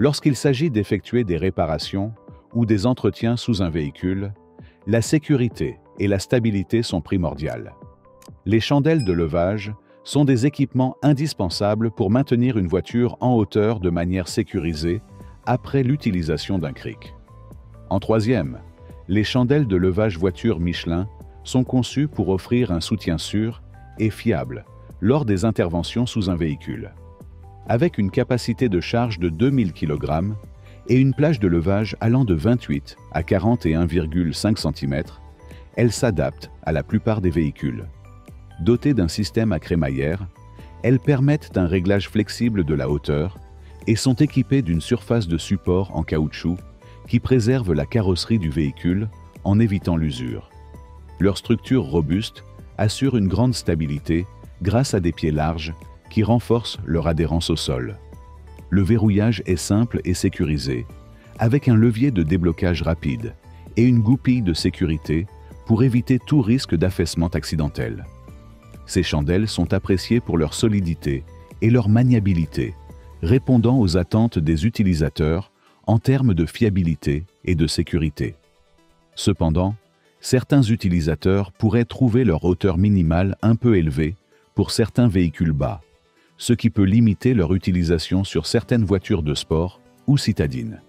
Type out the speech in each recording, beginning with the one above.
Lorsqu'il s'agit d'effectuer des réparations ou des entretiens sous un véhicule, la sécurité et la stabilité sont primordiales. Les chandelles de levage sont des équipements indispensables pour maintenir une voiture en hauteur de manière sécurisée après l'utilisation d'un cric. En troisième, les chandelles de levage voiture Michelin sont conçues pour offrir un soutien sûr et fiable lors des interventions sous un véhicule. Avec une capacité de charge de 2000 kg et une plage de levage allant de 28 à 41,5 cm, elles s'adaptent à la plupart des véhicules. Dotées d'un système à crémaillère, elles permettent un réglage flexible de la hauteur et sont équipées d'une surface de support en caoutchouc qui préserve la carrosserie du véhicule en évitant l'usure. Leur structure robuste assure une grande stabilité grâce à des pieds larges qui renforcent leur adhérence au sol. Le verrouillage est simple et sécurisé, avec un levier de déblocage rapide et une goupille de sécurité pour éviter tout risque d'affaissement accidentel. Ces chandelles sont appréciées pour leur solidité et leur maniabilité, répondant aux attentes des utilisateurs en termes de fiabilité et de sécurité. Cependant, certains utilisateurs pourraient trouver leur hauteur minimale un peu élevée pour certains véhicules bas, ce qui peut limiter leur utilisation sur certaines voitures de sport ou citadines.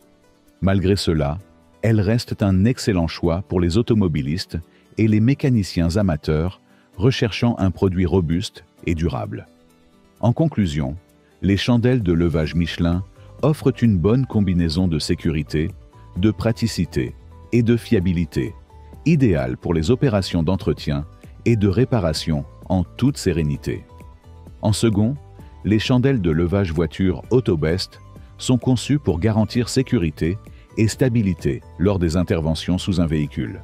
Malgré cela, elles restent un excellent choix pour les automobilistes et les mécaniciens amateurs recherchant un produit robuste et durable. En conclusion, les chandelles de levage Michelin offrent une bonne combinaison de sécurité, de praticité et de fiabilité, idéale pour les opérations d'entretien et de réparation en toute sérénité. En second, les chandelles de levage voiture Autobest sont conçues pour garantir sécurité et stabilité lors des interventions sous un véhicule.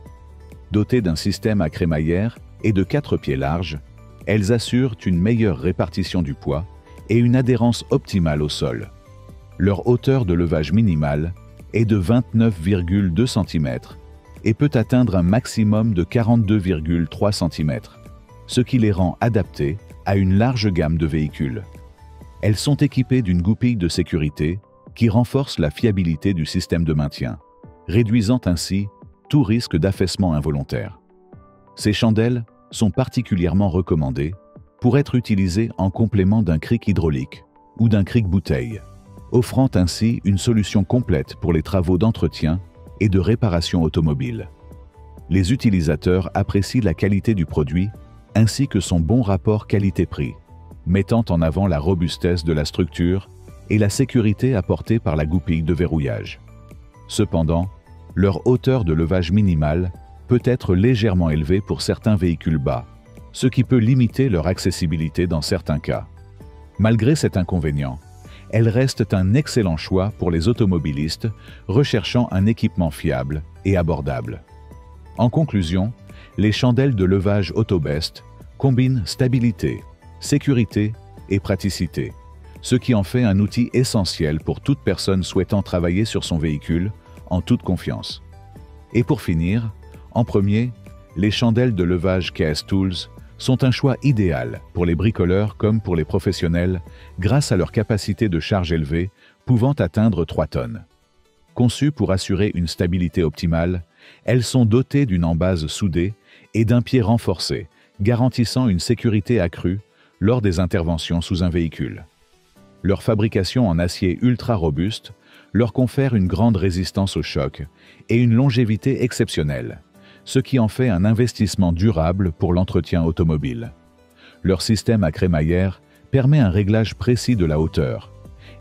Dotées d'un système à crémaillère et de 4 pieds larges, elles assurent une meilleure répartition du poids et une adhérence optimale au sol. Leur hauteur de levage minimale est de 29,2 cm et peut atteindre un maximum de 42,3 cm, ce qui les rend adaptées à une large gamme de véhicules. Elles sont équipées d'une goupille de sécurité qui renforce la fiabilité du système de maintien, réduisant ainsi tout risque d'affaissement involontaire. Ces chandelles sont particulièrement recommandées pour être utilisées en complément d'un cric hydraulique ou d'un cric bouteille, offrant ainsi une solution complète pour les travaux d'entretien et de réparation automobile. Les utilisateurs apprécient la qualité du produit ainsi que son bon rapport qualité-prix, mettant en avant la robustesse de la structure et la sécurité apportée par la goupille de verrouillage. Cependant, leur hauteur de levage minimale peut être légèrement élevée pour certains véhicules bas, ce qui peut limiter leur accessibilité dans certains cas. Malgré cet inconvénient, elles restent un excellent choix pour les automobilistes recherchant un équipement fiable et abordable. En conclusion, les chandelles de levage Autobest combinent stabilité, sécurité et praticité, ce qui en fait un outil essentiel pour toute personne souhaitant travailler sur son véhicule en toute confiance. Et pour finir, en premier, les chandelles de levage KS Tools sont un choix idéal pour les bricoleurs comme pour les professionnels grâce à leur capacité de charge élevée pouvant atteindre 3 tonnes. Conçues pour assurer une stabilité optimale, elles sont dotées d'une embase soudée et d'un pied renforcé, garantissant une sécurité accrue lors des interventions sous un véhicule. Leur fabrication en acier ultra robuste leur confère une grande résistance au choc et une longévité exceptionnelle, ce qui en fait un investissement durable pour l'entretien automobile. Leur système à crémaillère permet un réglage précis de la hauteur,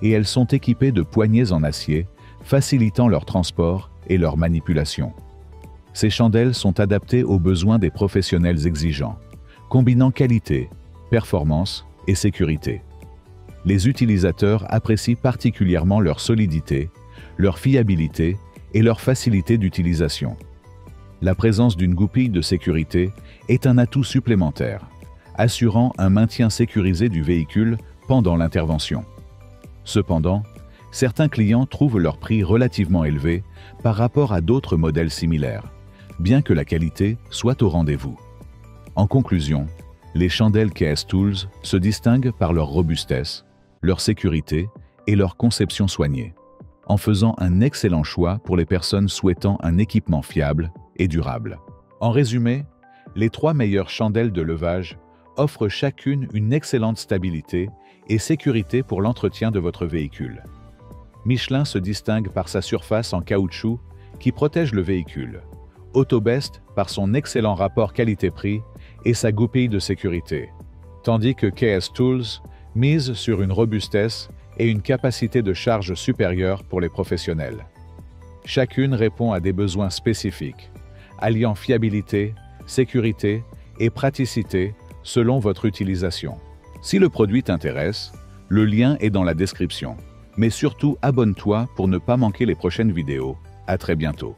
et elles sont équipées de poignées en acier, facilitant leur transport et leur manipulation. Ces chandelles sont adaptées aux besoins des professionnels exigeants, combinant qualité, performance et sécurité. Les utilisateurs apprécient particulièrement leur solidité, leur fiabilité et leur facilité d'utilisation. La présence d'une goupille de sécurité est un atout supplémentaire, assurant un maintien sécurisé du véhicule pendant l'intervention. Cependant, certains clients trouvent leur prix relativement élevé par rapport à d'autres modèles similaires, bien que la qualité soit au rendez-vous. En conclusion, les chandelles KS Tools se distinguent par leur robustesse, leur sécurité et leur conception soignée. en faisant un excellent choix pour les personnes souhaitant un équipement fiable et durable. En résumé, les 3 meilleures chandelles de levage offrent chacune une excellente stabilité et sécurité pour l'entretien de votre véhicule. Michelin se distingue par sa surface en caoutchouc qui protège le véhicule, Autobest par son excellent rapport qualité-prix et sa goupille de sécurité, tandis que KS Tools mise sur une robustesse et une capacité de charge supérieure pour les professionnels. Chacune répond à des besoins spécifiques, alliant fiabilité, sécurité et praticité selon votre utilisation. Si le produit t'intéresse, le lien est dans la description. Mais surtout, abonne-toi pour ne pas manquer les prochaines vidéos. À très bientôt.